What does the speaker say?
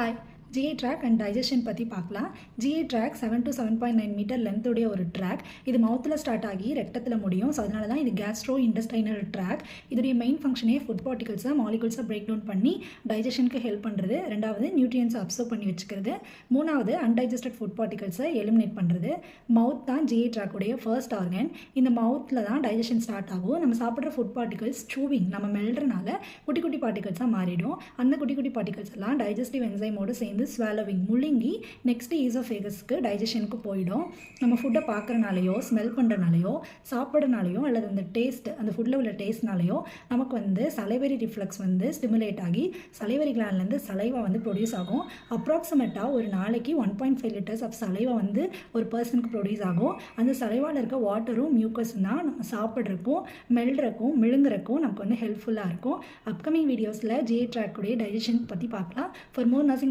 Hi. GI tract and digestion பற்றி பார்க்கலாம். GI tract 7 to 7.9 metre length உடைய ஒரு ட்ராக். இது மவுத்தில் ஸ்டார்ட் ஆகி ரெக்டத்தில் முடியும். ஸோ அதனால தான் இது கேஸ்ட்ரோ இண்டஸ்டைனல் ட்ராக். இதோடைய மெயின் ஃபங்க்ஷனே ஃபுட் பார்ட்டிகல்ஸை மாலிகுல்ஸை பிரேக் டவுன் பண்ணி டைஜஷனுக்கு ஹெல்ப் பண்ணுறது. ரெண்டாவது நியூட்ரியன்ஸை அப்சர்வ் பண்ணி வச்சுக்கிறது. மூணாவது அன்டைஜஸ்டட் ஃபுட் பார்ட்டிகல்ஸை எலிமினேட் பண்ணுறது. மவுத் தான் GI tract உடைய ஃபர்ஸ்ட் ஆர்கன். இந்த மவுத்தில் தான் டைஜஷன் ஸ்டார்ட் ஆகும். நம்ம சாப்பிட்ற ஃபுட் பார்ட்டிகல்ஸ் சூவிங் நம்ம மெல்றனால குட்டி குட்டி பார்ட்டிகல்ஸாக மாறிடும். அந்த குட்டி குட்டி பார்ட்டிகல்ஸ் எல்லாம் டைஜஸ்டிவ் என்சைமோடு சேர்ந்து ஸ்வாலோவிங் முழுங்கி நெக்ஸ்ட் ஈசோஃபேகஸ்க்கு டைஜஷனுக்கு போயிடும். நம்ம ஃபுட்டை பார்க்குறனாலையோ ஸ்மெல் பண்ணுறனாலையோ சாப்பிட்றனாலையோ அல்லது அந்த டேஸ்ட் அந்த ஃபுட்டில் உள்ள டேஸ்ட்னாலையோ நமக்கு சலைவரி ரிஃப்ளெக்ஸ் ஸ்டிமுலேட் ஆகி சலைவரி கிளாண்ட்லேருந்து சலைவா ப்ரொடியூஸ் ஆகும். அப்ராக்சிமேட்டாக ஒரு நாளைக்கு 1.5 லிட்டர்ஸ் ஆஃப் சலைவா ஒரு பர்சனுக்கு ப்ரொடியூஸ் ஆகும். அந்த சலைவாவில் இருக்க வாட்டரும் மியூக்கஸும் தான் நம்ம சாப்பிட்றக்கும் மெல்றக்கும் மிழுங்குறக்கும் நமக்கு ஹெல்ப்ஃபுல்லாக இருக்கும். அப்கமிங் வீடியோஸில் GI tract உடைய டைஜஷன் பற்றி பார்க்கலாம். For more nursing